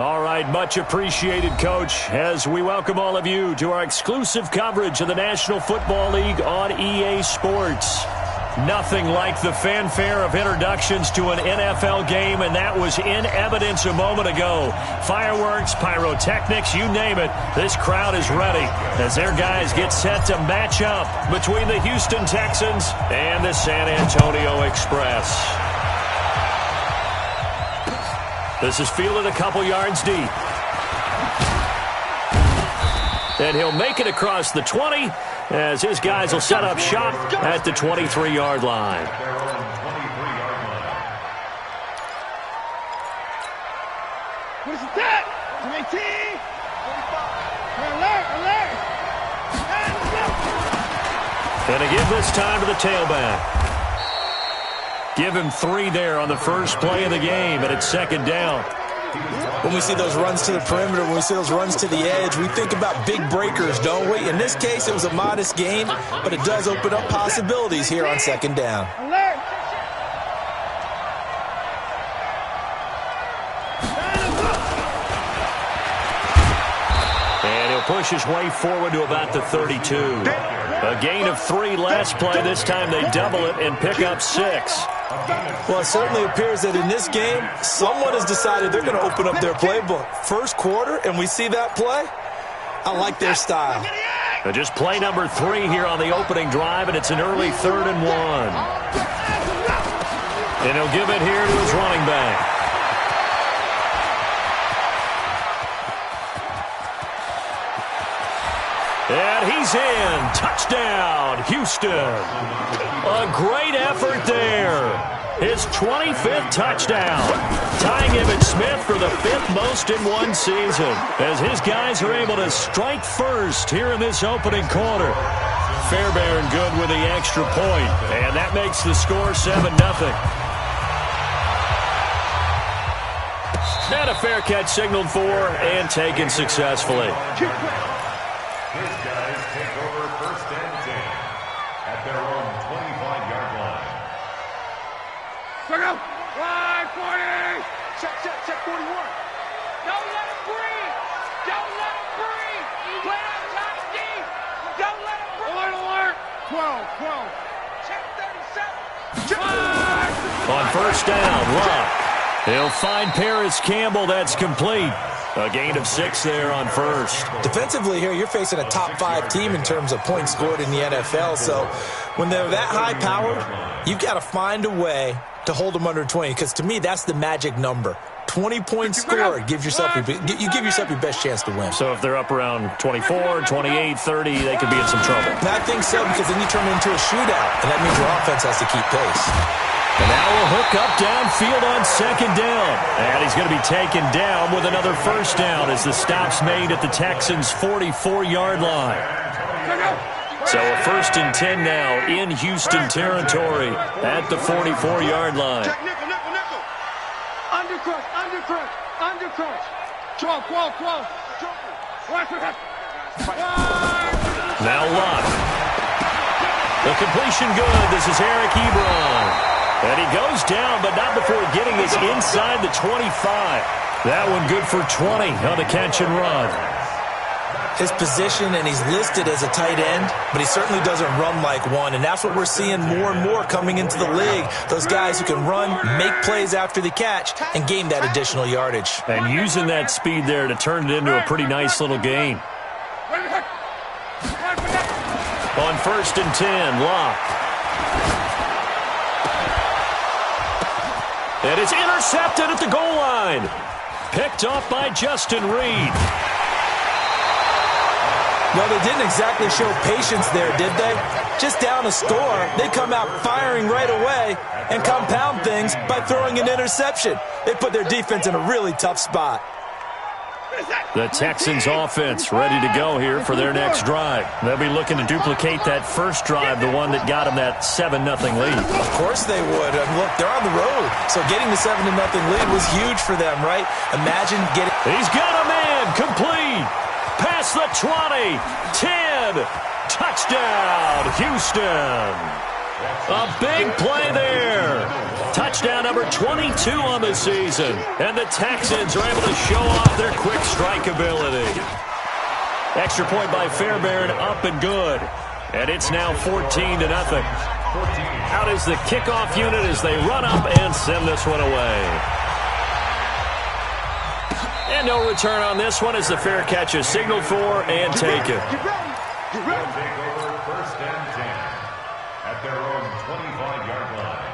All right, much appreciated, Coach, as we welcome all of you to our exclusive coverage of the National Football League on EA Sports. Nothing like the fanfare of introductions to an NFL game, and that was in evidence a moment ago. Fireworks, pyrotechnics, you name it, this crowd is ready as their guys get set to match up between the Houston Texans and the San Antonio Express. This is fielded a couple yards deep. And he'll make it across the 20 as his guys will set up shop at the 23-yard line. What is that? 18. Alert, alert. And to give this time to the tailback. Give him 3 there on the first play of the game, and it's second down. When we see those runs to the perimeter, when we see those runs to the edge, we think about big breakers, don't we? In this case, it was a modest gain, but it does open up possibilities here on second down. Alert. And he'll push his way forward to about the 32. A gain of 3 last play. This time they double it and pick up 6. Well, it certainly appears that in this game, someone has decided they're going to open up their playbook. First quarter, and we see that play. I like their style. Just play number 3 here on the opening drive, and it's an early 3rd and 1. And he'll give it here to his running back. And he's in. Touchdown, Houston. A great effort there. His 25th touchdown. Tying Emmitt Smith for the 5th most in one season. As his guys are able to strike first here in this opening quarter. Fairbairn good with the extra point. And that makes the score 7-0. And a fair catch signaled for and taken successfully. His guys take over 1st and 10 at their own 25-yard line. Check out. Line 40. Check 41. Don't let him breathe. Don't let him breathe. Play outside of deep. Don't let him breathe. Alert. 12. Check 37. On first down, Luck. He'll find Paris Campbell. That's complete. A gain of 6 there on first. Defensively here, you're facing a top 5 team in terms of points scored in the NFL. So when they're that high-powered, you've got to find a way to hold them under 20. Because to me, that's the magic number. 20 points scored gives yourself you give yourself your best chance to win. So if they're up around 24, 28, 30, they could be in some trouble. And I think so, because then you turn it into a shootout, and that means your offense has to keep pace. And now we'll hook up downfield on second down. And he's going to be taken down with another first down as the stop's made at the Texans' 44-yard line. So a 1st and 10 now in Houston territory at the 44-yard line. Nickel. Undercrush. 12. Now Luck. The completion good. This is Eric Ebron. And he goes down, but not before getting this inside the 25. That one good for 20 on the catch and run. His position, and he's listed as a tight end, but he certainly doesn't run like one. And that's what we're seeing more and more coming into the league. Those guys who can run, make plays after the catch, and gain that additional yardage. And using that speed there to turn it into a pretty nice little gain. On 1st and 10, Luck. And it's intercepted at the goal line. Picked off by Justin Reed. Well, they didn't exactly show patience there, did they? Just down a score, they come out firing right away and compound things by throwing an interception. They put their defense in a really tough spot. The Texans offense ready to go here for their next drive. They'll be looking to duplicate that first drive, the one that got them that 7-0 lead. Of course they would. And look, they're on the road. So getting the 7-0 lead was huge for them, right? Imagine getting... He's got a man. Complete. Past the 20. 10. Touchdown, Houston. A big play there. Touchdown number 22 on the season. And the Texans are able to show off their quick strike ability. Extra point by Fairbairn, up and good. And it's now 14-0. Out is the kickoff unit as they run up and send this one away. And no return on this one as the fair catch is signaled for and taken. They'll take over first and 10 at their own 25-yard line.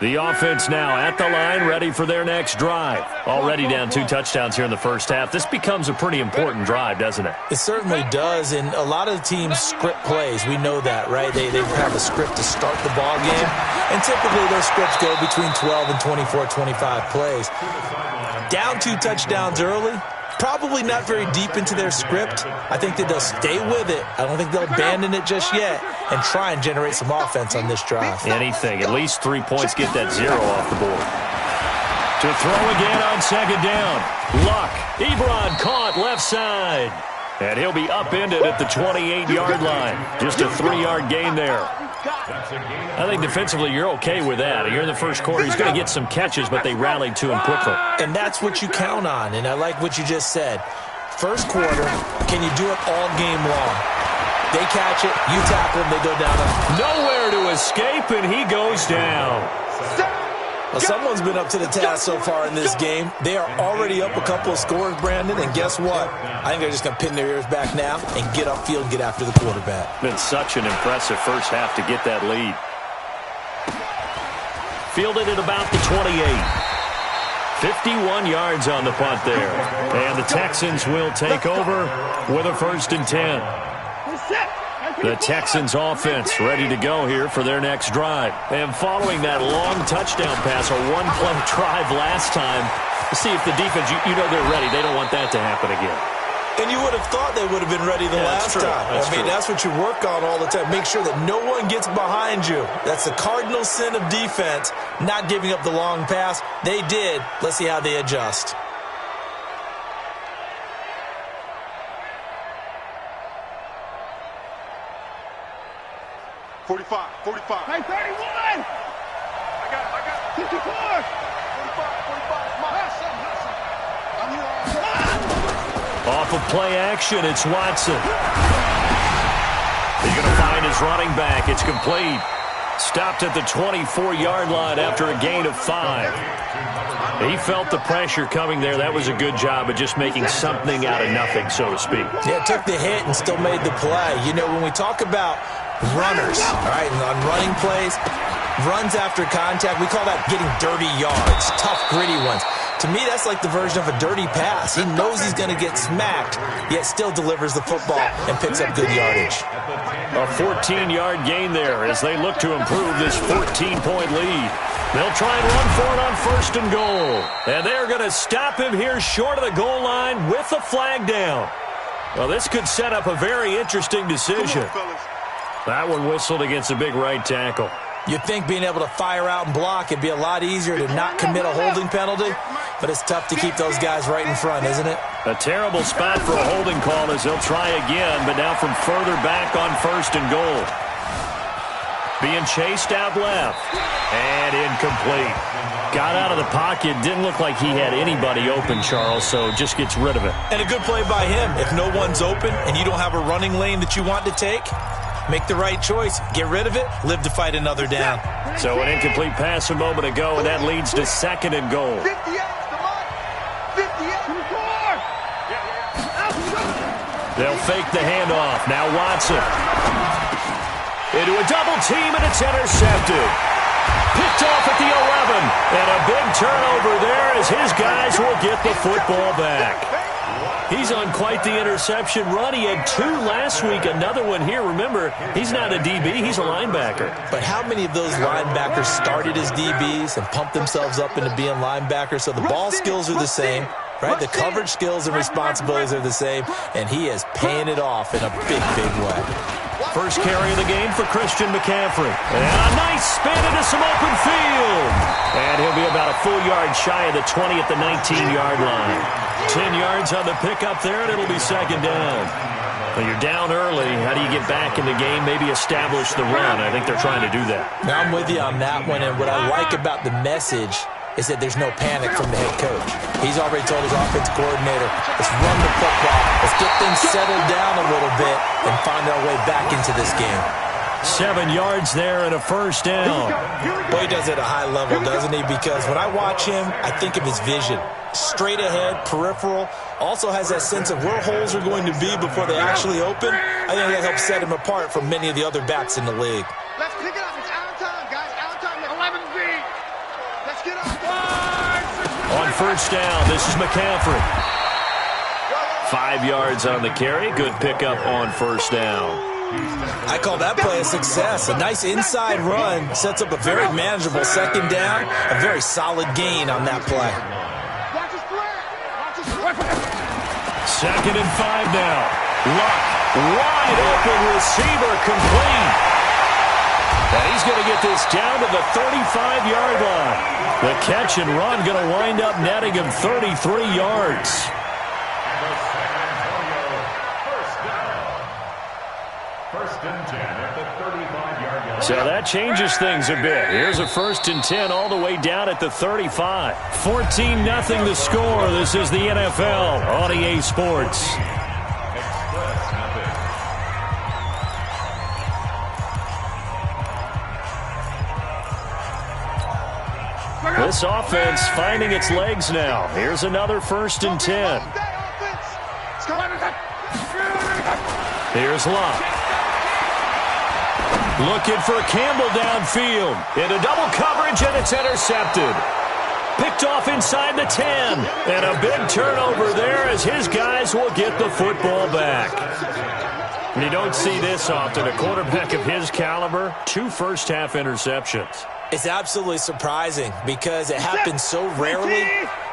The offense now at the line, ready for their next drive. Already down 2 touchdowns here in the first half. This becomes a pretty important drive, doesn't it? It certainly does, and a lot of teams script plays. We know that, right? They have a script to start the ball game, and typically those scripts go between 12 and 24, 25 plays. Down 2 touchdowns early, probably not very deep into their script. I think that they'll stay with it. I don't think they'll abandon it just yet and try and generate some offense on this drive. Anything. At least 3 points, get that 0 off the board. To throw again on second down. Luck. Ebron caught left side. And he'll be upended at the 28-yard line. Just a 3-yard gain there. I think defensively you're okay with that. You're in the first quarter. He's going to get some catches, but they rallied to him quickly. And that's what you count on, and I like what you just said. First quarter, can you do it all game long? They catch it, you tackle them, they go down. Nowhere to escape, and he goes down. Well, someone's been up to the task so far in this game. They are already up a couple of scores, Brandon, and guess what? I think they're just going to pin their ears back now and get upfield and get after the quarterback. Been such an impressive first half to get that lead. Fielded at about the 28. 51 yards on the punt there. And the Texans will take over with a 1st and 10. The Texans offense ready to go here for their next drive. And following that long touchdown pass, a 1-play drive last time, to see if the defense, you know they're ready. They don't want that to happen again. And you would have thought they would have been ready the last time. That's what you work on all the time. Make sure that no one gets behind you. That's the cardinal sin of defense, not giving up the long pass. They did. Let's see how they adjust. Hey, 31! I got 54! 45, 45, come on. I'm here. Off of play action, it's Watson. He's going to find his running back. It's complete. Stopped at the 24-yard line after a gain of 5. He felt the pressure coming there. That was a good job of just making something out of nothing, so to speak. Yeah, took the hit and still made the play. You know, when we talk about runners, all right, and on running plays, runs after contact, we call that getting dirty yards, tough, gritty ones. To me, that's like the version of a dirty pass. He knows he's going to get smacked, yet still delivers the football and picks up good yardage. A 14-yard gain there as they look to improve this 14-point lead. They'll try and run for it on 1st and goal. And they're going to stop him here short of the goal line with the flag down. Well, this could set up a very interesting decision. That one whistled against a big right tackle. You'd think being able to fire out and block it'd be a lot easier to not commit a holding penalty, but it's tough to keep those guys right in front, isn't it? A terrible spot for a holding call as they'll try again, but now from further back on 1st and goal. Being chased out left. And incomplete. Got out of the pocket. Didn't look like he had anybody open, Charles, so just gets rid of it. And a good play by him. If no one's open and you don't have a running lane that you want to take, make the right choice. Get rid of it. Live to fight another down. So an incomplete pass a moment ago, and that leads to 2nd and goal. 58, come on. 58, They'll fake the handoff. Now Watson. Into a double team, and it's intercepted. Picked off at the 11. And a big turnover there as his guys will get the football back. He's on quite the interception run. He had 2 last week, another one here. Remember, he's not a DB, he's a linebacker. But how many of those linebackers started as DBs and pumped themselves up into being linebackers? So the ball skills are the same, right? The coverage skills and responsibilities are the same, and he is paying it off in a big, big way. First carry of the game for Christian McCaffrey. And a nice spin into some open field. And he'll be about a full yard shy of the 20 at the 19-yard line. 10 yards on the pickup there, and it'll be second down. Well, you're down early. How do you get back in the game? Maybe establish the run. I think they're trying to do that. Now, I'm with you on that one, and what I like about the message is that there's no panic from the head coach. He's already told his offensive coordinator, let's run the football, let's get things settled down a little bit and find our way back into this game. 7 yards there and a first down. Boy, he does it at a high level, doesn't he? Because when I watch him, I think of his vision. Straight ahead, peripheral, also has that sense of where holes are going to be before they actually open. I think that helps set him apart from many of the other backs in the league. Let's pick it up. It's out of time, guys. Out of time. 11 feet. Let's get up. On first down, this is McCaffrey. 5 yards on the carry. Good pickup on first down. I call that play a success. A nice inside run sets up a very manageable second down. A very solid gain on that play. Second and 5 now. Luck, wide open receiver, complete. And he's going to get this down to the 35-yard line. The catch and run going to wind up netting him 33 yards. So that changes things a bit. Here's a 1st and 10 all the way down at the 35. 14-0 the score. This is the NFL on EA Sports. This offense finding its legs now. Here's another 1st and 10. Here's Luck. Looking for Campbell downfield. Into double coverage, and it's intercepted. Picked off inside the 10. And a big turnover there as his guys will get the football back. You don't see this often. A quarterback of his caliber, 2 first-half interceptions. It's absolutely surprising because it happens so rarely.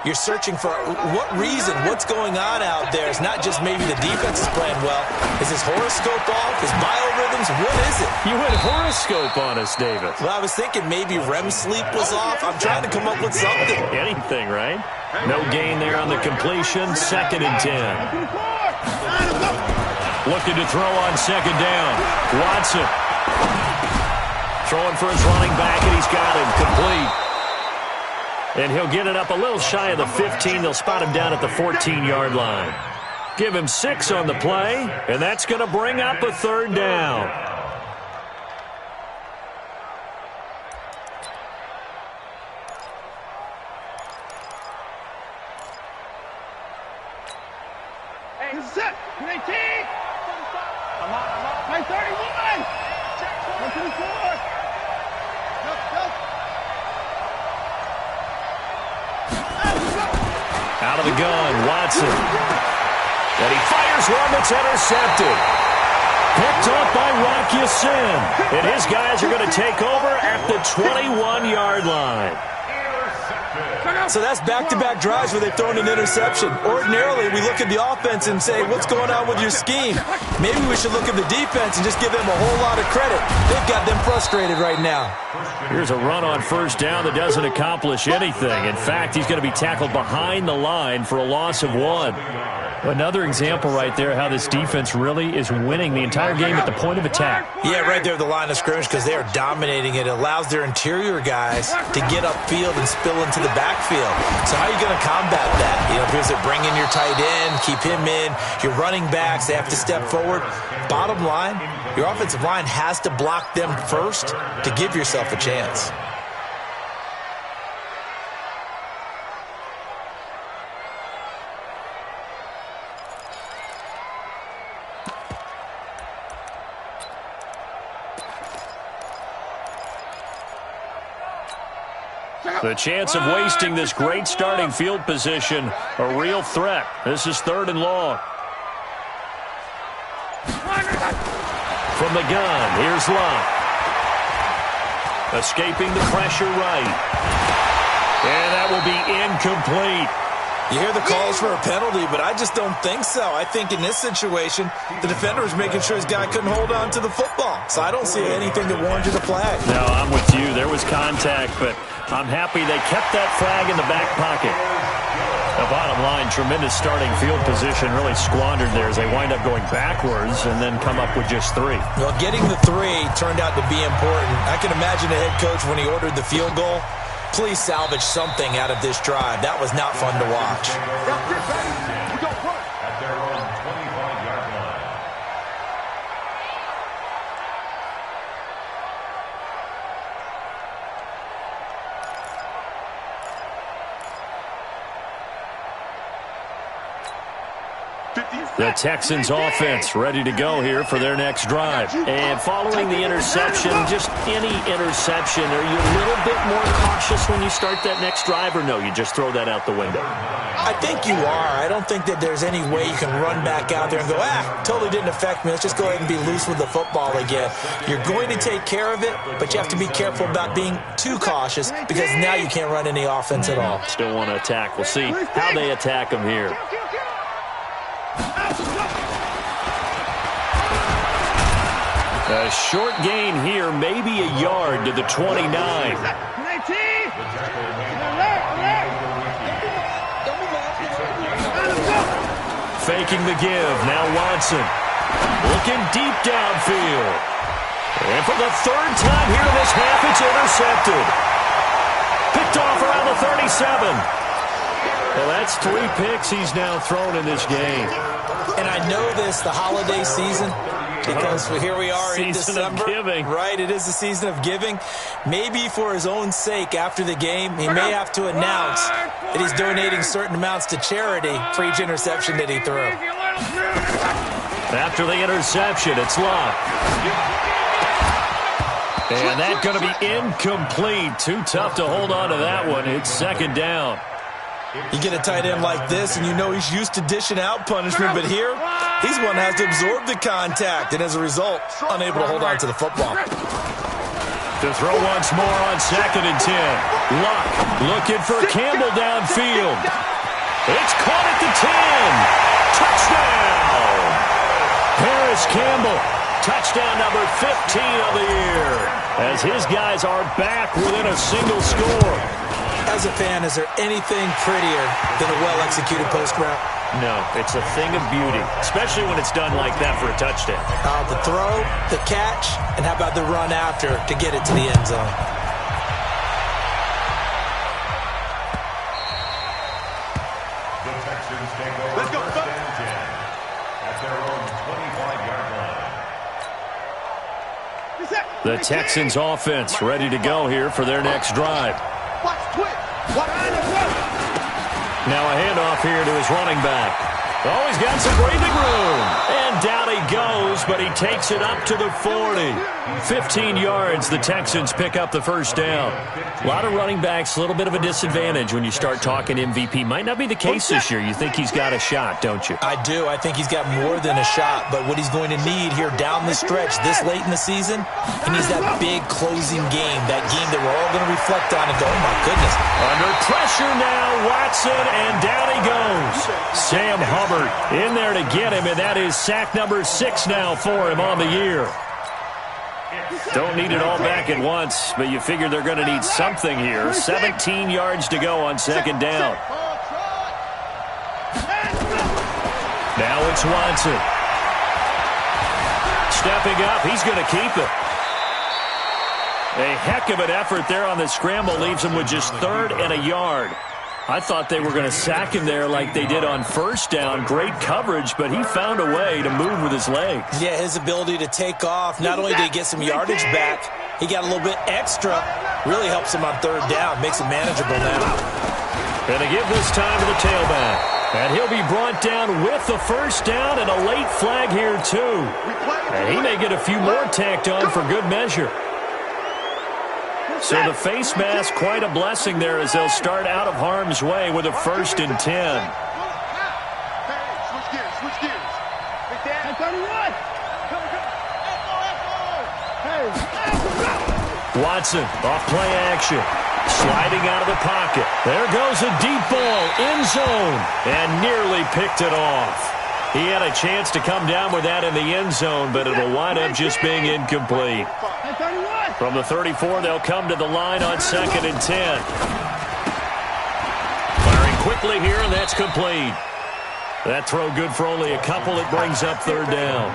You're searching for what reason, what's going on out there. It's not just maybe the defense is playing well. Is his horoscope off? His biorhythms? What is it? You went horoscope on us, David. Well, I was thinking maybe REM sleep was off. I'm trying to come up with something. Anything, right? No gain there on the completion. 2nd and 10. Looking to throw on 2nd down. Watson. Throwing for his running back, and he's got him complete. And he'll get it up a little shy of the 15. They'll spot him down at the 14-yard line. Give him 6 on the play, and that's going to bring up a 3rd down. Hey, this is it. 18. I'm on. My 31. 124. Out of the gun, Watson. And he fires one that's intercepted. Picked up by Rock Ya-Sin. And his guys are going to take over at the 21-yard line. So that's back-to-back drives where they've thrown an interception. Ordinarily, we look at the offense and say, what's going on with your scheme? Maybe we should look at the defense and just give them a whole lot of credit. They've got them frustrated right now. Here's a run on 1st down that doesn't accomplish anything. In fact, he's going to be tackled behind the line for a loss of 1. Another example right there how this defense really is winning the entire game at the point of attack. Yeah, right there at the line of scrimmage because they are dominating it. It allows their interior guys to get upfield and spill into the backfield. So how are you going to combat that? You know, here's it, bring in your tight end, keep him in. Your running backs, they have to step forward. Bottom line, your offensive line has to block them first to give yourself a chance. The chance of wasting this great starting field position, a real threat. This is 3rd and long. From the gun, here's Luck. Escaping the pressure right. And that will be incomplete. You hear the calls for a penalty, but I just don't think so. I think in this situation, the defender was making sure his guy couldn't hold on to the football. So I don't see anything that warranted a flag. No, I'm with you. There was contact, but I'm happy they kept that flag in the back pocket. The bottom line, tremendous starting field position, really squandered there as they wind up going backwards and then come up with just 3. Well, getting the 3 turned out to be important. I can imagine the head coach when he ordered the field goal. Please salvage something out of this drive. That was not fun to watch. At their own 25-yard line. The Texans offense ready to go here for their next drive. And following the interception, just any interception, are you a little bit more cautious when you start that next drive, or no, you just throw that out the window? I think you are. I don't think that there's any way you can run back out there and go, totally didn't affect me. Let's just go ahead and be loose with the football again. You're going to take care of it, but you have to be careful about being too cautious because now you can't run any offense at all. Still want to attack. We'll see how they attack them here. A short gain here, maybe a yard to the 29. Faking the give. Now Watson. Looking deep downfield. And for the 3rd time here in this half, it's intercepted. Picked off around the 37. Well, that's 3 picks he's now thrown in this game. And I know this, the holiday season, because here we are in December. Season of giving. Right, it is the season of giving. Maybe for his own sake after the game, he may have to announce that he's donating certain amounts to charity for each interception that he threw. After the interception, it's Locke. And that's going to be incomplete. Too tough to hold on to that one. It's 2nd down. You get a tight end like this, and you know he's used to dishing out punishment, but here, he's one that has to absorb the contact, and as a result, unable to hold on to the football. To throw once more on 2nd and 10. Luck looking for Campbell downfield. It's caught at the 10. Touchdown! Harris Campbell, touchdown number 15 of the year, as his guys are back within a single score. As a fan, is there anything prettier than a well-executed post route? No, it's a thing of beauty, especially when it's done like that for a touchdown. The throw, the catch, and how about the run after to get it to the end zone? The Texans take over first and 10 at their own 25-yard line. The Texans offense ready to go here for their next drive. Now a handoff here to his running back. Oh, he's got some breathing room. And down he goes, but he takes it up to the 40. 15 yards, the Texans pick up the 1st down. A lot of running backs, a little bit of a disadvantage when you start talking MVP. Might not be the case this year. You think he's got a shot, don't you? I do. I think he's got more than a shot. But what he's going to need here down the stretch this late in the season, he needs that big closing game, that game that we're all going to reflect on and go, oh, my goodness. Under pressure now, Watson, and down he goes. Sam Hubbard in there to get him, and that is sack number 6 now for him on the year. Don't need it all back at once, but you figure they're going to need something here. 17 yards to go on 2nd down. Now it's Watson. Stepping up, he's going to keep it. A heck of an effort there on the scramble leaves him with just 3rd and a yard. I thought they were going to sack him there like they did on 1st down. Great coverage, but he found a way to move with his legs. Yeah, his ability to take off. Not only did he get some yardage back, he got a little bit extra. Really helps him on 3rd down. Makes it manageable now. Going to give this time to the tailback. And he'll be brought down with the 1st down and a late flag here, too. And he may get a few more tacked on for good measure. So the face mask, quite a blessing there as they'll start out of harm's way with a 1st and 10. Switch gears. Big Dan. 31. Watson off play action. Sliding out of the pocket. There goes a deep ball in zone. And nearly picked it off. He had a chance to come down with that in the end zone, but it'll wind up just being incomplete. From the 34, they'll come to the line on 2nd and 10. Firing quickly here, and that's complete. That throw good for only a couple. It brings up 3rd down.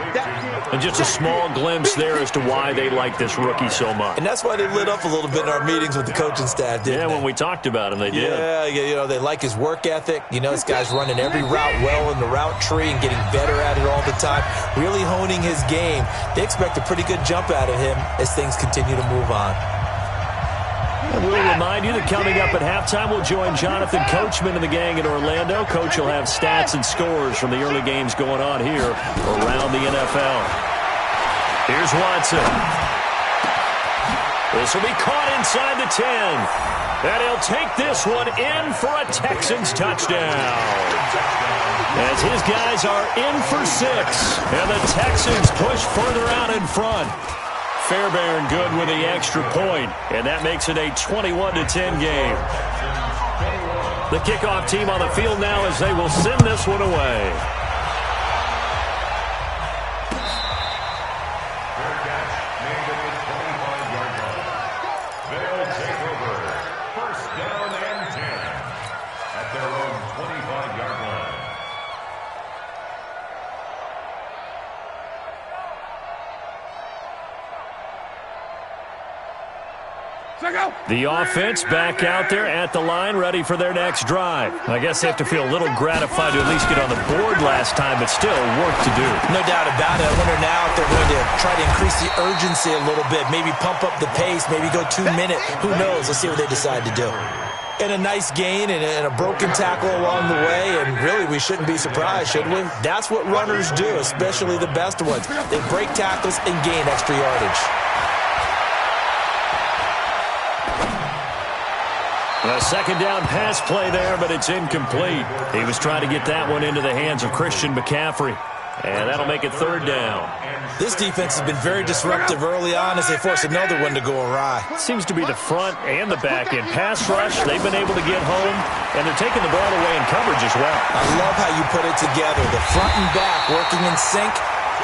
And just a small glimpse there as to why they like this rookie so much. And that's why they lit up a little bit in our meetings with the coaching staff, didn't they? When we talked about him, they did. Yeah, they like his work ethic. This guy's running every route well in the route tree and getting better at it all the time, really honing his game. They expect a pretty good jump out of him as things continue to move on. We'll remind you that coming up at halftime, we'll join Jonathan Coachman and the gang in Orlando. Coach will have stats and scores from the early games going on here around the NFL. Here's Watson. This will be caught inside the 10. And he'll take this one in for a Texans touchdown. As his guys are in for 6. And the Texans push further out in front. Fairbairn good with the extra point, and that makes it a 21-10 game. The kickoff team on the field now as they will send this one away. Fair catch made at the 25-yard line. They'll take over 1st down and 10 at their own 25-yard line. The offense back out there at the line, ready for their next drive. I guess they have to feel a little gratified to at least get on the board last time, but still work to do. No doubt about it. I wonder now if they're going to try to increase the urgency a little bit, maybe pump up the pace, maybe go 2 minute. Who knows? Let's see what they decide to do. And a nice gain and a broken tackle along the way, and really we shouldn't be surprised, should we? That's what runners do, especially the best ones. They break tackles and gain extra yardage. A 2nd down pass play there, but it's incomplete. He was trying to get that one into the hands of Christian McCaffrey. And that'll make it 3rd down. This defense has been very disruptive early on as they force another one to go awry. Seems to be the front and the back end. Pass rush, they've been able to get home, and they're taking the ball away in coverage as well. I love how you put it together. The front and back working in sync,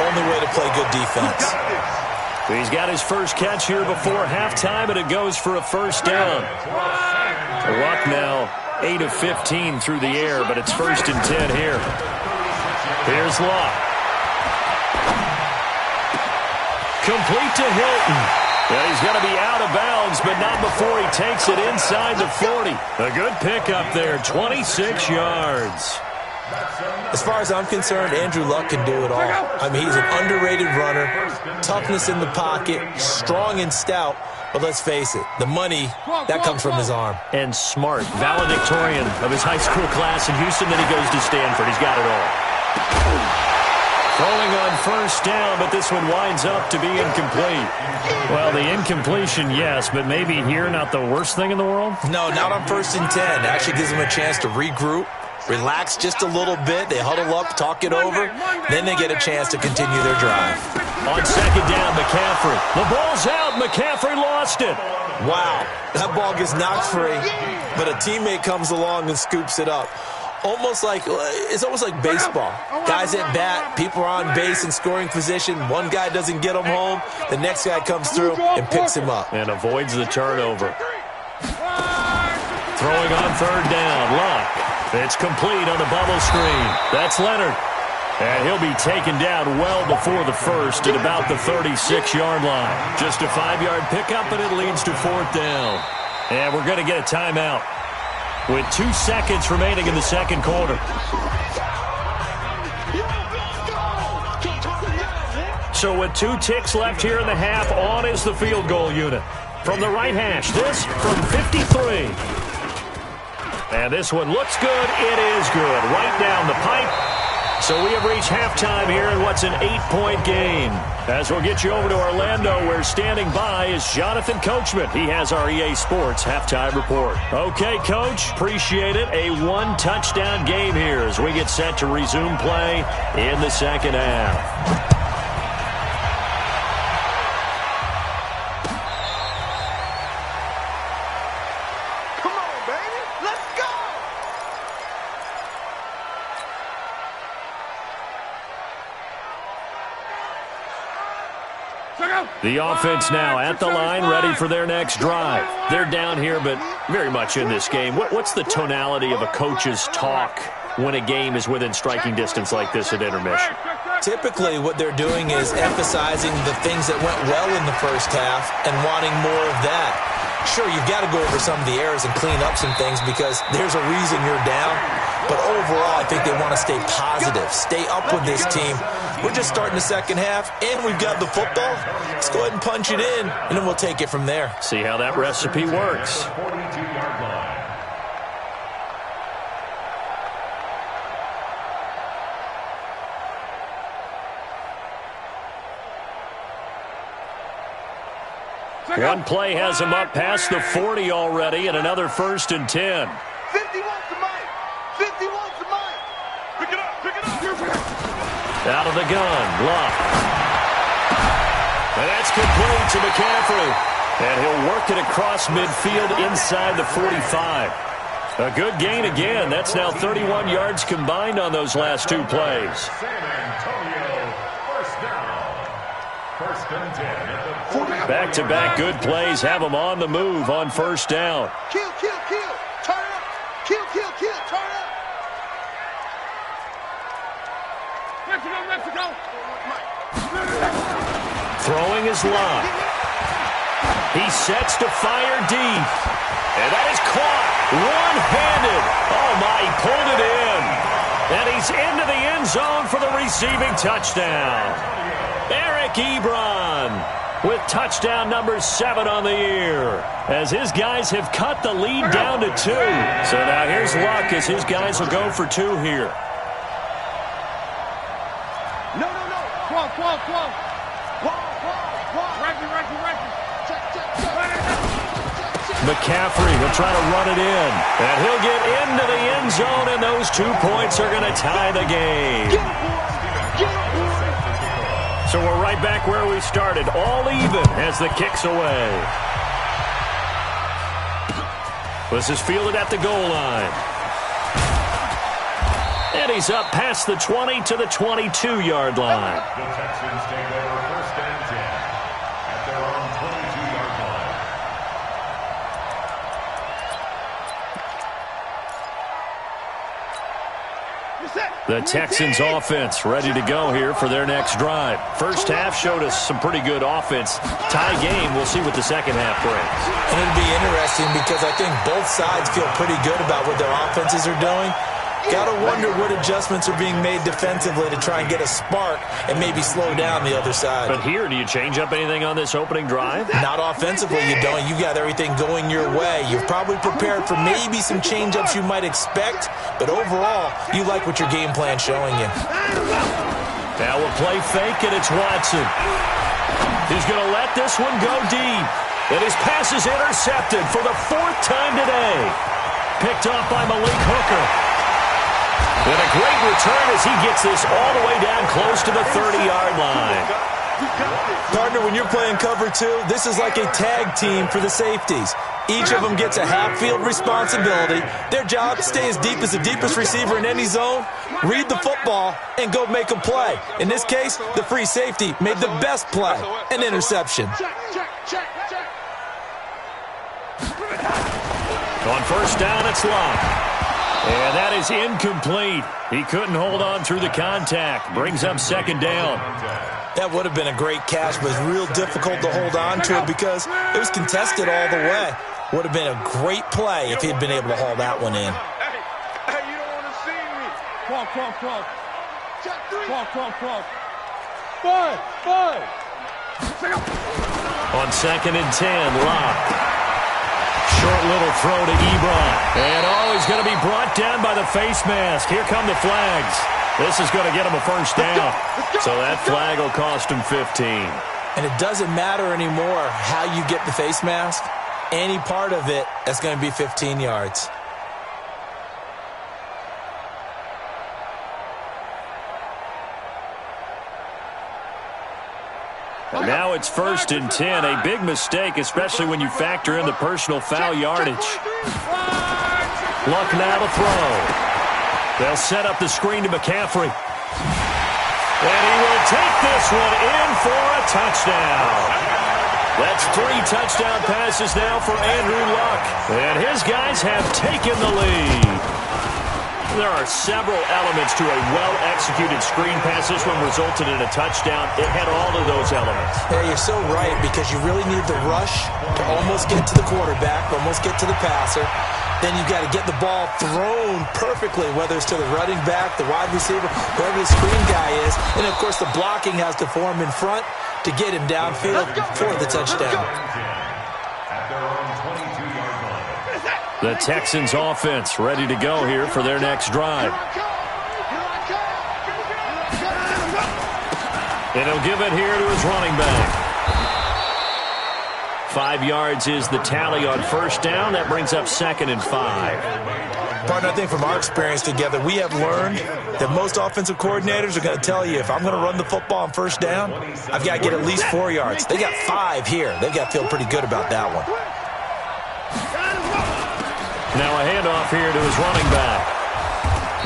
only way to play good defense. He's got his first catch here before halftime, and it goes for a 1st down. Luck now 8 of 15 through the air, but it's 1st and 10 here. Here's Luck. Complete to Hilton. Yeah, he's going to be out of bounds, but not before he takes it inside the 40. A good pickup there, 26 yards. As far as I'm concerned, Andrew Luck can do it all. I mean, he's an underrated runner, toughness in the pocket, strong and stout. But let's face it, the money, that comes from his arm. And smart, valedictorian of his high school class in Houston. Then he goes to Stanford. He's got it all. Throwing on 1st down, but this one winds up to be incomplete. Well, the incompletion, yes, but maybe here not the worst thing in the world? No, not on 1st and 10. It actually gives them a chance to regroup, relax just a little bit. They huddle up, talk it over. Then they get a chance to continue their drive. On 2nd down, McCaffrey. The ball's out. McCaffrey lost it. Wow, that ball gets knocked free, but a teammate comes along and scoops it up. It's almost like baseball. Guys at bat, people are on base in scoring position. One guy doesn't get him home. The next guy comes through and picks him up. And avoids the turnover. Throwing on 3rd down, Luck. It's complete on the bubble screen. That's Leonard. And he'll be taken down well before the 1st at about the 36-yard line. Just a 5-yard pickup, and it leads to 4th down. And we're going to get a timeout with 2 seconds remaining in the 2nd quarter. So with 2 ticks left here in the half, on is the field goal unit. From the right hash, this from 53. And this one looks good. It is good. Right down the pipe. So we have reached halftime here in what's an 8-point game. As we'll get you over to Orlando, where standing by is Jonathan Coachman. He has our EA Sports halftime report. Okay, Coach, appreciate it. A 1-touchdown game here as we get set to resume play in the 2nd half. The offense now at the line, ready for their next drive. They're down here, but very much in this game. What's the tonality of a coach's talk when a game is within striking distance like this at intermission? Typically, what they're doing is emphasizing the things that went well in the first half and wanting more of that. Sure, you've got to go over some of the errors and clean up some things because there's a reason you're down. But overall, I think they want to stay positive, stay up with this team. We're just starting the second half, and we've got the football. Let's go ahead and punch it in, and then we'll take it from there. See how that recipe works. One play has him up past the 40 already, and another 1st and 10. 51's the mic. 51's the mic. Pick it up. Pick it up. Out of the gun, Luck. And that's complete to McCaffrey. And he'll work it across midfield inside the 45. A good gain again. That's now 31 yards combined on those last 2 plays. San Antonio, first down. 1st and 10 at the 40. Back-to-back good plays have them on the move on 1st down. Kill. Turn up. Kill. Turn up. Mexico. Throwing his line. He sets to fire deep. And that is caught one-handed. Oh, my, he pulled it in. And he's into the end zone for the receiving touchdown. Eric Ebron with touchdown number 7 on the year, as his guys have cut the lead down to 2. So now here's Luck as his guys will go for 2 here. No. 12. McCaffrey will try to run it in, and he'll get into the end zone, and those 2 points are going to tie the game. So we're right back where we started, all even as the kick's away. This is fielded at the goal line. And he's up past the 20 to the 22-yard line. The Texans take over 1st and 10 at their own 22-yard line. The Texans offense ready to go here for their next drive. First half showed us some pretty good offense. Tie game, we'll see what the second half brings. And it'll be interesting because I think both sides feel pretty good about what their offenses are doing. Got to wonder what adjustments are being made defensively to try and get a spark and maybe slow down the other side. But here, do you change up anything on this opening drive? Not offensively, you don't. You got everything going your way. You've probably prepared for maybe some change-ups you might expect, but overall, you like what your game plan's showing you. Now we'll play fake, and it's Watson. He's going to let this one go deep. And his pass is intercepted for the 4th time today. Picked off by Malik Hooker. And a great return as he gets this all the way down close to the 30-yard line. Partner, when you're playing cover 2, this is like a tag team for the safeties. Each of them gets a half-field responsibility. Their job, stay as deep as the deepest receiver in any zone, read the football, and go make a play. In this case, the free safety made the best play, an interception. On 1st down, it's Luck. And that is incomplete. He couldn't hold on through the contact. Brings up 2nd down. That would have been a great catch, but it was real difficult to hold on to it because it was contested all the way. Would have been a great play if he'd been able to haul that one in. Hey, you don't want to see me. 12. Check 3. 12. 5. On 2nd and 10, Luck. Short little throw to Ebron. And he's going to be brought down by the face mask. Here come the flags. This is going to get him a 1st down. So that flag will cost him 15. And it doesn't matter anymore how you get the face mask. Any part of it, that's going to be 15 yards. And now it's 1st and 10. A big mistake, especially when you factor in the personal foul yardage. Luck now to throw. They'll set up the screen to McCaffrey. And he will take this one in for a touchdown. That's 3 touchdown passes now for Andrew Luck. And his guys have taken the lead. There are several elements to a well-executed screen pass. This one resulted in a touchdown. It had all of those elements. Yeah, you're so right, because you really need the rush to almost get to the quarterback, almost get to the passer. Then you've got to get the ball thrown perfectly, whether it's to the running back, the wide receiver, whoever the screen guy is. And, of course, the blocking has to form in front to get him downfield for the touchdown. The Texans offense ready to go here for their next drive. And he'll give it here to his running back. 5 yards is the tally on first down. That brings up 2nd and 5. Partner, I think from our experience together, we have learned that most offensive coordinators are going to tell you, if I'm going to run the football on first down, I've got to get at least 4 yards. They got 5 here. They've got to feel pretty good about that one. Now a handoff here to his running back.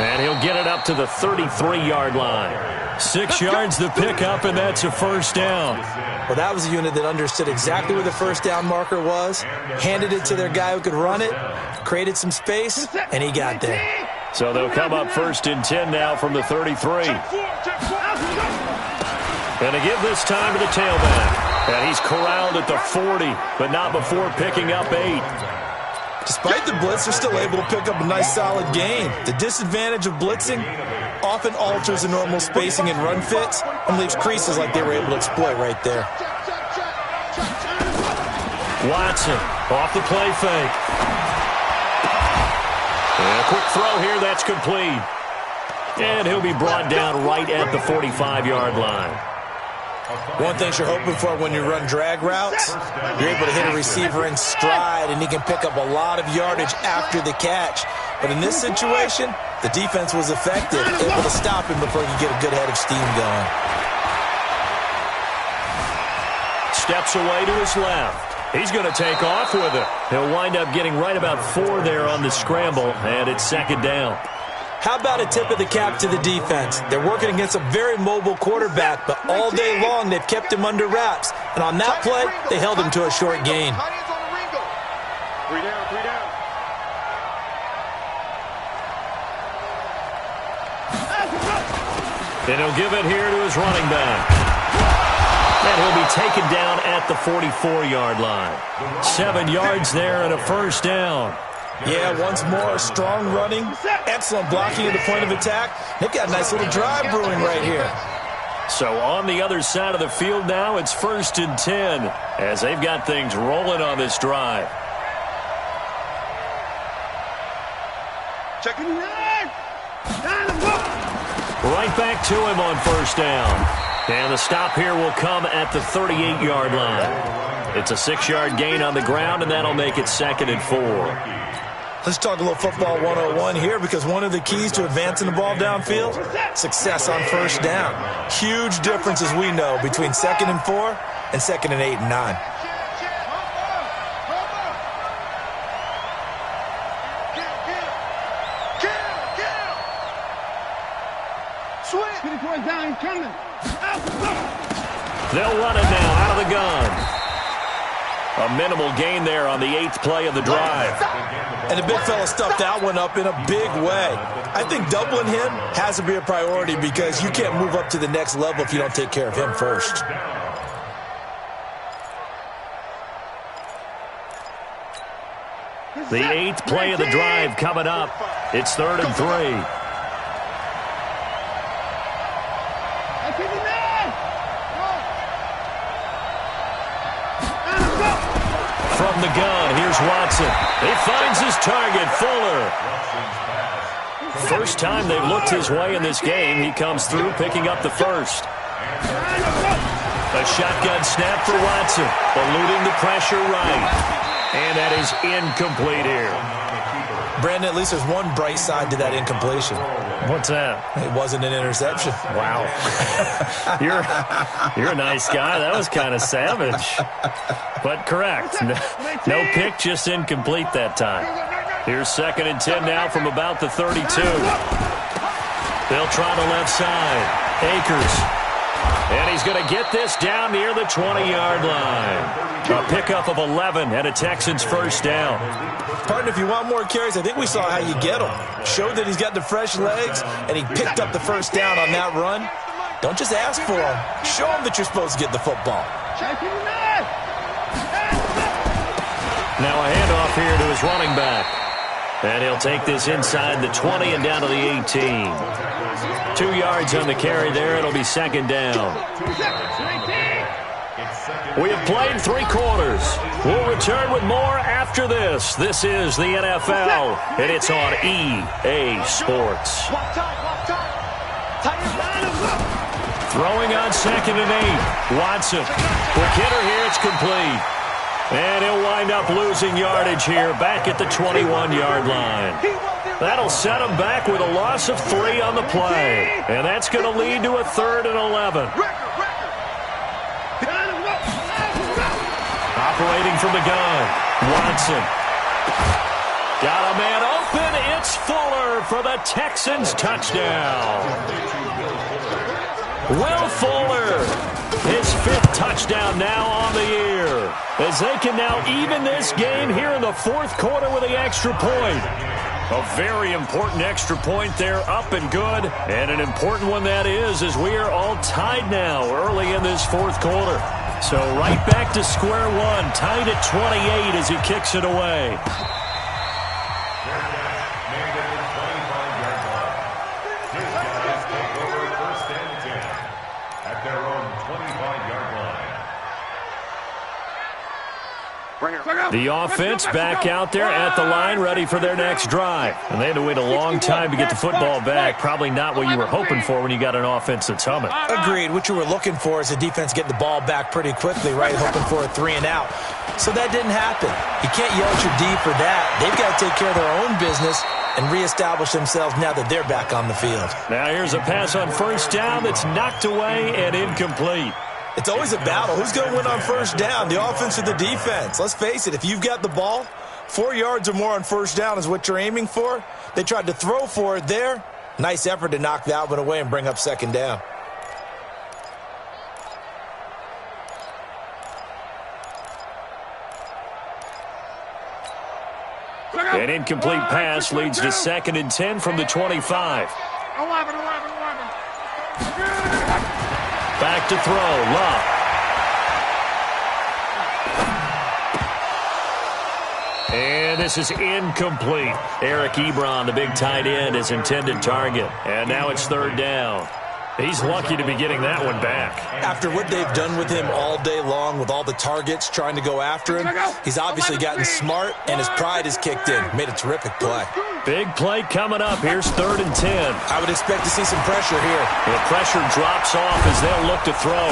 And he'll get it up to the 33-yard line. 6 yards the pickup, and that's a first down. Well, that was a unit that understood exactly where the first down marker was, handed it to their guy who could run it, created some space, and he got there. So they'll come up 1st and 10 now from the 33. And to give this time to the tailback. And he's corralled at the 40, but not before picking up 8. Despite the blitz, they're still able to pick up a nice, solid gain. The disadvantage of blitzing often alters the normal spacing and run fits and leaves creases like they were able to exploit right there. Watson off the play fake. And a quick throw here, that's complete. And he'll be brought down right at the 45-yard line. One thing you're hoping for when you run drag routes, you're able to hit a receiver in stride, and he can pick up a lot of yardage after the catch. But in this situation, the defense was effective, able to stop him before he could get a good head of steam going. Steps away to his left. He's going to take off with it. He'll wind up getting right about 4 there on the scramble, and it's 2nd down. How about a tip of the cap to the defense? They're working against a very mobile quarterback, but all day long they've kept him under wraps. And on that play, they held him to a short gain. 3 down, 3 down. And he'll give it here to his running back. And he'll be taken down at the 44-yard line. 7 yards there and a first down. Yeah, once more, strong running, excellent blocking at the point of attack. They've got a nice little drive brewing right here. So on the other side of the field now, it's 1st and 10 as they've got things rolling on this drive. Checking right. Right back to him on first down. And the stop here will come at the 38-yard line. It's a 6-yard gain on the ground, and that'll make it 2nd and 4. Let's talk a little football 101 here, because one of the keys to advancing the ball downfield, success on first down. Huge difference, as we know, between 2nd and 4 and 2nd and 8 and 9. Down, he's coming. They'll run it now out of the gun. A minimal gain there on the 8th play of the drive. And the big fella stuffed that one up in a big way. I think doubling him has to be a priority, because you can't move up to the next level if you don't take care of him first. The 8th play of the drive coming up. It's 3rd and 3. From the gun, here's Watson. He finds his target, Fuller. First time they've looked his way in this game. He comes through, picking up the first. A shotgun snap for Watson, eluding the pressure right. And that is incomplete here. Brandon, at least there's one bright side to that incompletion. What's that? It wasn't an interception. Wow. You're a nice guy. That was kind of savage. But correct. No pick, just incomplete that time. Here's 2nd and 10 now from about the 32. They'll try the left side. Akers. And he's going to get this down near the 20-yard line. A pickup of 11 and a Texans first down. Partner, if you want more carries, I think we saw how you get them. Showed that he's got the fresh legs, and he picked up the first down on that run. Don't just ask for them. Show them that you're supposed to get the football. Now a handoff here to his running back. And he'll take this inside the 20 and down to the 18. 2 yards on the carry there. It'll be second down. We have played 3 quarters. We'll return with more after this. This is the NFL, and it's on EA Sports. Throwing on 2nd and 8. Watson. Quick hitter here. It's complete. And he'll wind up losing yardage here back at the 21-yard line. That'll set him back with a loss of 3 on the play. And that's going to lead to a 3rd and 11. Operating from the gun. Watson. Got a man open. It's Fuller for the Texans touchdown. Will Fuller, his 5th touchdown now on the year, as they can now even this game here in the 4th quarter with the extra point. A very important extra point there, up and good, and an important one that is, as we are all tied now early in this 4th quarter. So right back to square one, tied at 28 as he kicks it away. The offense back out there at the line, ready for their next drive. And they had to wait a long time to get the football back. Probably not what you were hoping for when you got an offense that's humming. Agreed. What you were looking for is the defense getting the ball back pretty quickly, right? Hoping for a 3 and out. So that didn't happen. You can't yell at your D for that. They've got to take care of their own business and reestablish themselves now that they're back on the field. Now here's a pass on first down that's knocked away and incomplete. It's always a battle. Who's going to win on first down, the offense or the defense? Let's face it, if you've got the ball, 4 yards or more on first down is what you're aiming for. They tried to throw for it there. Nice effort to knock that one away and bring up second down. An incomplete pass leads to 2nd and 10 from the 25. 11. Back to throw, Love. And this is incomplete. Eric Ebron, the big tight end, his intended target. And now it's 3rd down. He's lucky to be getting that one back. After what they've done with him all day long with all the targets trying to go after him, he's obviously gotten smart and his pride has kicked in. Made a terrific play. Big play coming up. Here's 3rd and 10. I would expect to see some pressure here. The pressure drops off as they'll look to throw.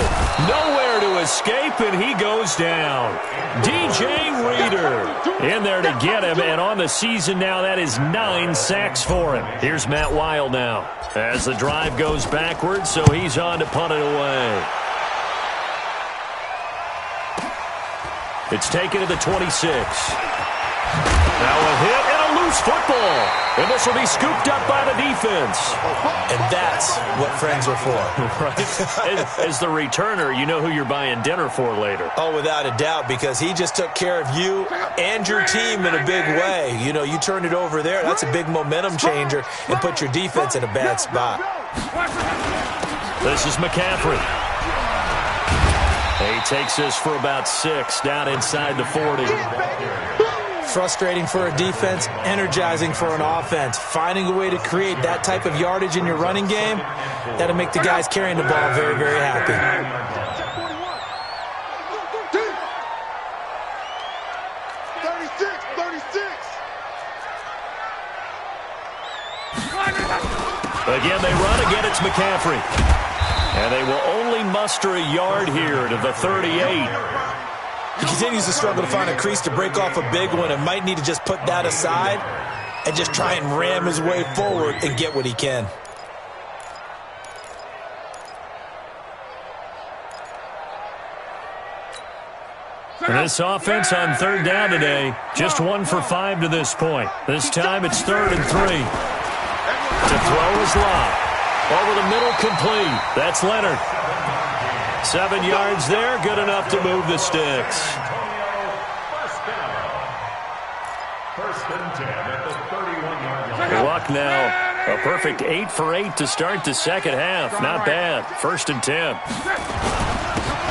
Nowhere to escape, and he goes down. DJ Reader in there to get him, and on the season now, that is 9 sacks for him. Here's Matt Wild now as the drive goes backwards, so he's on to punt it away. It's taken to the 26. Now a hit and a loose football. And this will be scooped up by the defense. And that's what friends are for. Right? As the returner, you know who you're buying dinner for later. Oh, without a doubt, because he just took care of you and your team in a big way. You know, you turned it over there. That's a big momentum changer and put your defense in a bad spot. This is McCaffrey. He takes this for about 6 down inside the 40. Frustrating for a defense, energizing for an offense. Finding a way to create that type of yardage in your running game, that'll make the guys carrying the ball very, very happy. Again, they run. Again, it's McCaffrey. And they will only muster a yard here to the 38. He continues to struggle to find a crease to break off a big one and might need to just put that aside and just try and ram his way forward and get what he can. And this offense on 3rd down today, just 1 for 5 to this point. This time it's 3rd and 3. To throw is Love. Over the middle, complete. That's Leonard. 7 yards there, good enough to move the sticks. First and 10 at the 31-yard line. Luck now. A perfect 8 for 8 to start the second half. Not bad. First and 10.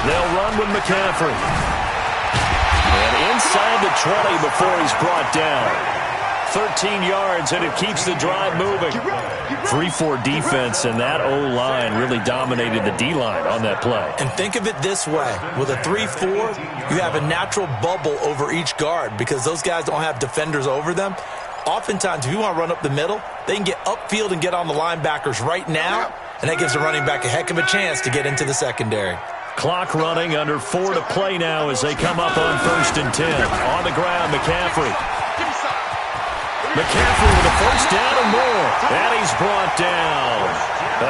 They'll run with McCaffrey. And inside the 20 before he's brought down. 13 yards, and it keeps the drive moving. 3-4 defense, and that O-line really dominated the D-line on that play. And think of it this way. With a 3-4, you have a natural bubble over each guard because those guys don't have defenders over them. Oftentimes, if you want to run up the middle, they can get upfield and get on the linebackers right now, and that gives the running back a heck of a chance to get into the secondary. Clock running, under 4 to play now as they come up on first and 10. On the ground, McCaffrey. McCaffrey with a first down and more. And he's brought down.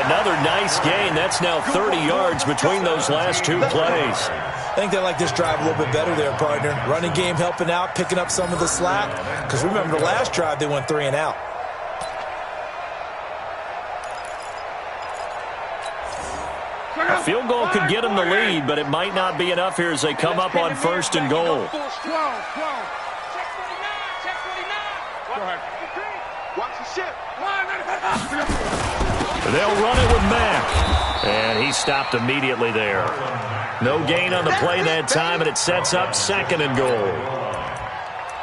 Another nice gain. That's now 30 yards between those last two plays. I think they like this drive a little bit better there, partner. Running game helping out, picking up some of the slack. Because remember, the last drive they went 3 and out. A field goal could get them the lead, but it might not be enough here as they come up on first and goal. They'll run it with Mack. And he stopped immediately there. No gain on the play that time, and it sets up second and goal.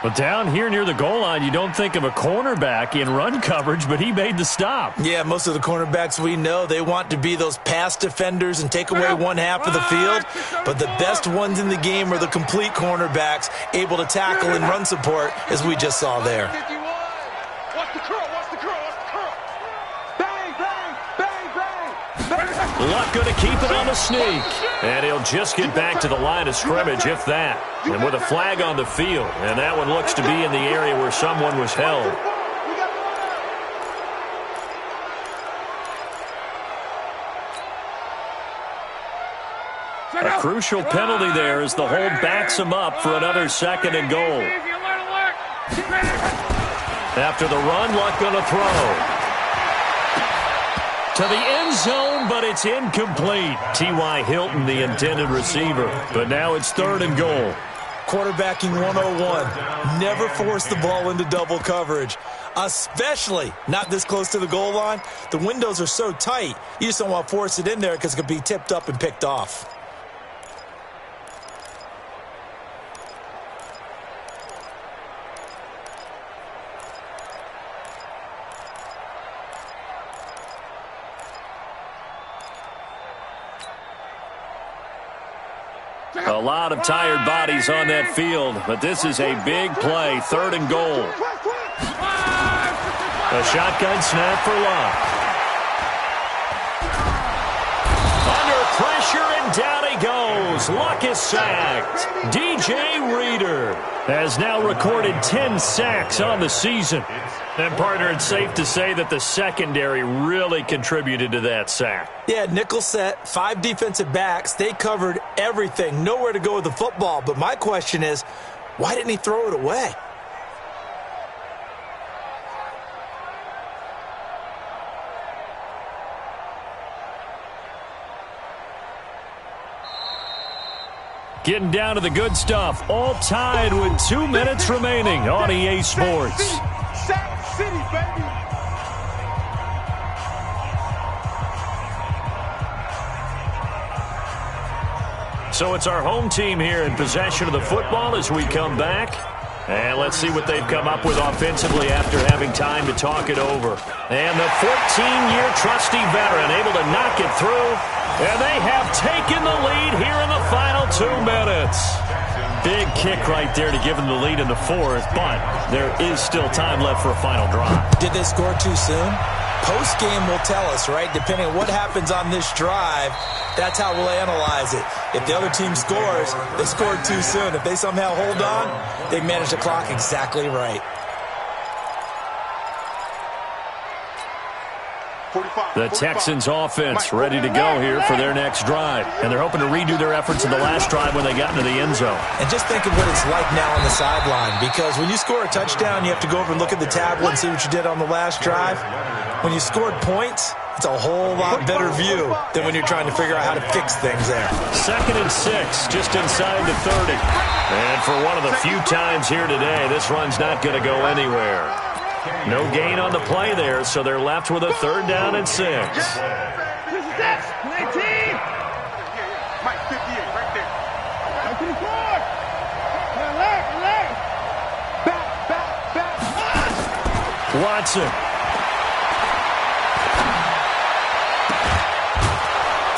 But down here near the goal line, you don't think of a cornerback in run coverage, but he made the stop. Yeah, most of the cornerbacks we know, they want to be those pass defenders and take away one half of the field. But the best ones in the game are the complete cornerbacks, able to tackle and run support, as we just saw there. Luck going to keep it on the sneak. And he'll just get back to the line of scrimmage, if that. And with a flag on the field. And that one looks to be in the area where someone was held. A crucial penalty there as the hold backs him up for another second and goal. After the run, Luck going to throw. To the end zone, but it's incomplete. T.Y. Hilton, the intended receiver. But now it's third and goal. Quarterbacking 101. Never force the ball into double coverage, especially not this close to the goal line. The windows are so tight, you just don't want to force it in there because it could be tipped up and picked off. A lot of tired bodies on that field, but this is a big play, third and goal. A shotgun snap for Luck. Under pressure, and down he goes. Luck is sacked. DJ Reader has now recorded 10 sacks on the season. And, partner, it's safe to say that the secondary really contributed to that sack. Yeah, nickel set, 5 defensive backs. They covered everything. Nowhere to go with the football. But my question is, why didn't he throw it away? Getting down to the good stuff. All tied with 2 minutes remaining on EA Sports. Sack City, baby. So it's our home team here in possession of the football as we come back. And let's see what they've come up with offensively after having time to talk it over. And the 14-year trusty veteran able to knock it through. And they have taken the lead here in the final 2 minutes. Big kick right there to give them the lead in the fourth, but there is still time left for a final drive. Did they score too soon? Post-game will tell us, right? Depending on what happens on this drive, that's how we'll analyze it. If the other team scores, they scored too soon. If they somehow hold on, they manage the clock exactly right. The Texans offense ready to go here for their next drive. And they're hoping to redo their efforts in the last drive when they got into the end zone. And just think of what it's like now on the sideline, because when you score a touchdown, you have to go over and look at the tablet and see what you did on the last drive. When you scored points, It's a whole lot better view than when you're trying to figure out how to fix things there. 2nd and 6, just inside the 30. And for one of the few times here today, this run's not going to go anywhere. No gain on the play there, so they're left with a 3rd down and 6. This is it. 19. Mike, 58 right there. 54. Back. Watson.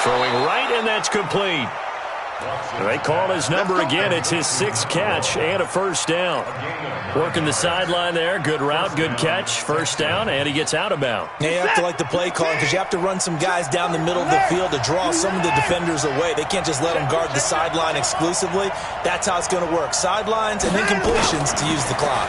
Throwing right, and that's complete. They call his number again. It's his 6th catch and a 1st down. Working the sideline there. Good route, good catch. 1st down, and he gets out of bounds. Now you have to like the play calling because you have to run some guys down the middle of the field to draw some of the defenders away. They can't just let them guard the sideline exclusively. That's how it's going to work. Sidelines and then completions to use the clock.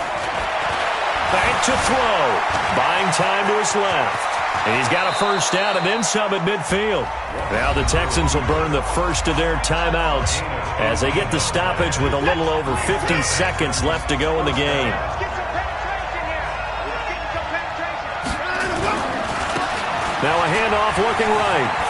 Back to throw. Buying time to his left. And he's got a 1st down and then some at midfield. Now the Texans will burn the first of their timeouts as they get the stoppage with a little over 50 seconds left to go in the game. Now a handoff looking right.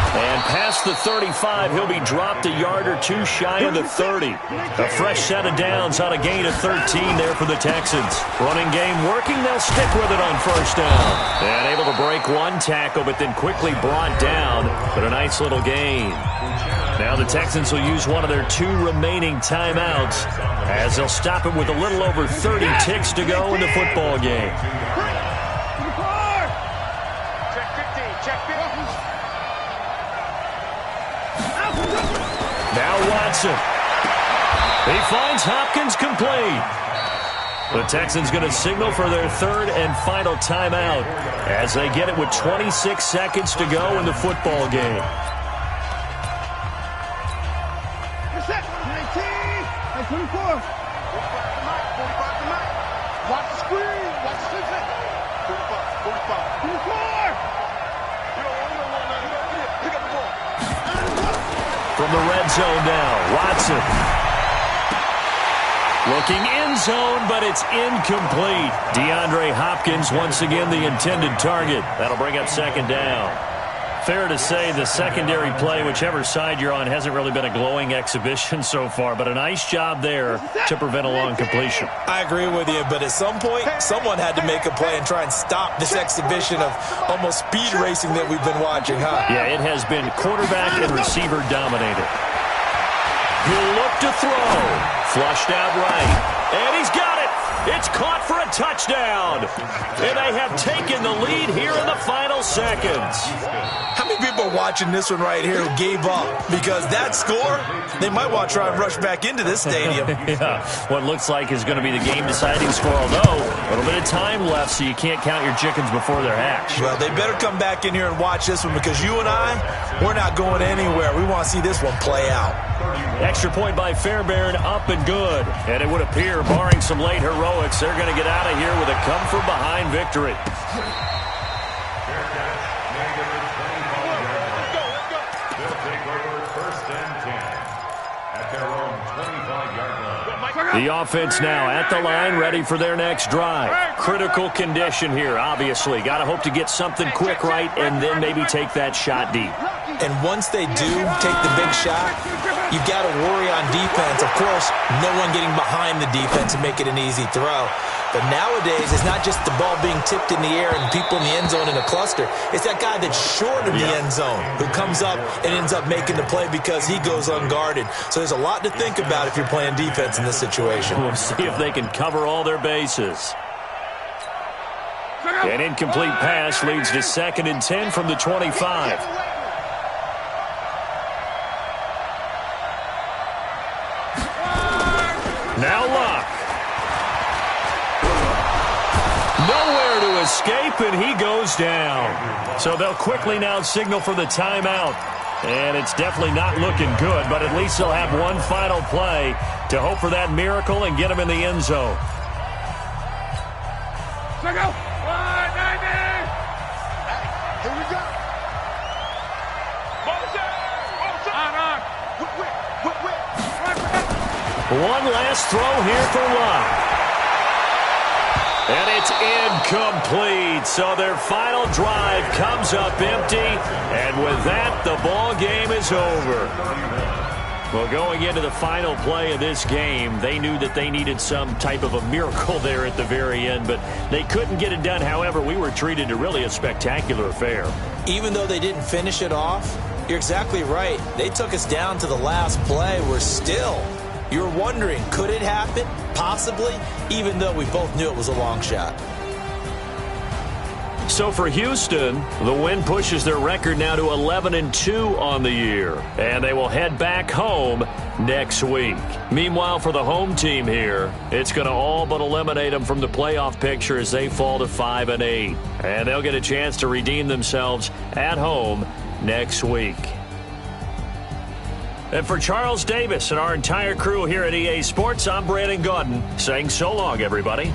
And past the 35, he'll be dropped a yard or 2 shy of the 30. A fresh set of downs on a gain of 13 there for the Texans. Running game working, they'll stick with it on 1st down. And able to break one tackle, but then quickly brought down. But a nice little gain. Now the Texans will use one of their 2 remaining timeouts as they'll stop it with a little over 30 ticks to go in the football game. Now Watson. He finds Hopkins complete. The Texans going to signal for their 3rd and final timeout as they get it with 26 seconds to go in the football game. Reset. 19 and 24. 45 to Mike. Watch the screen. Watch the screen. 45. 24. Pick up the ball. From the red zone now, Watson. Looking end zone, but it's incomplete. DeAndre Hopkins, once again, the intended target. That'll bring up 2nd down. Fair to say the secondary play, whichever side you're on, hasn't really been a glowing exhibition so far, but a nice job there to prevent a long completion. I agree with you, but at some point, someone had to make a play and try and stop this exhibition of almost speed racing that we've been watching, huh? Yeah, it has been quarterback and receiver dominated. He'll look to throw. Flushed out right. And he's got it. It's caught for a touchdown. And they have taken the lead here in the final seconds. How many people are watching this one right here who gave up? Because that score, they might want to try and rush back into this stadium. Yeah, what looks like is going to be the game-deciding score, although a little bit of time left, so you can't count your chickens before they're hatched. Well, they better come back in here and watch this one because you and I, we're not going anywhere. We want to see this one play out. Extra point by Fairbairn, up and good. And it would appear, barring some late heroics, they're going to get out of here with a come-from-behind victory. The offense now at the line, ready for their next drive. Critical condition here, obviously. Got to hope to get something quick right and then maybe take that shot deep. And once they do take the big shot, you've got to worry on defense. Of course, no one getting behind the defense and make it an easy throw. But nowadays, it's not just the ball being tipped in the air and people in the end zone in a cluster. It's that guy that's short of the end zone who comes up and ends up making the play because he goes unguarded. So there's a lot to think about if you're playing defense in this situation. We'll see if they can cover all their bases. An incomplete pass leads to 2nd and 10 from the 25. Now Luck. Nowhere to escape, and he goes down. So they'll quickly now signal for the timeout. And it's definitely not looking good, but at least they'll have one final play to hope for that miracle and get him in the end zone. Check out. 190. Here we go. On. One last throw here for Luck. And it's incomplete. So their final drive comes up empty. And with that, the ball game is over. Well, going into the final play of this game, they knew that they needed some type of a miracle there at the very end, but they couldn't get it done. However, we were treated to really a spectacular affair. Even though they didn't finish it off, you're exactly right. They took us down to the last play. We're still, you're wondering, could it happen? Possibly, even though we both knew it was a long shot. So for Houston, the win pushes their record now to 11-2 on the year, and they will head back home next week. Meanwhile, for the home team here, it's going to all but eliminate them from the playoff picture as they fall to 5-8, and they'll get a chance to redeem themselves at home next week. And for Charles Davis and our entire crew here at EA Sports, I'm Brandon Gaudin saying so long, everybody.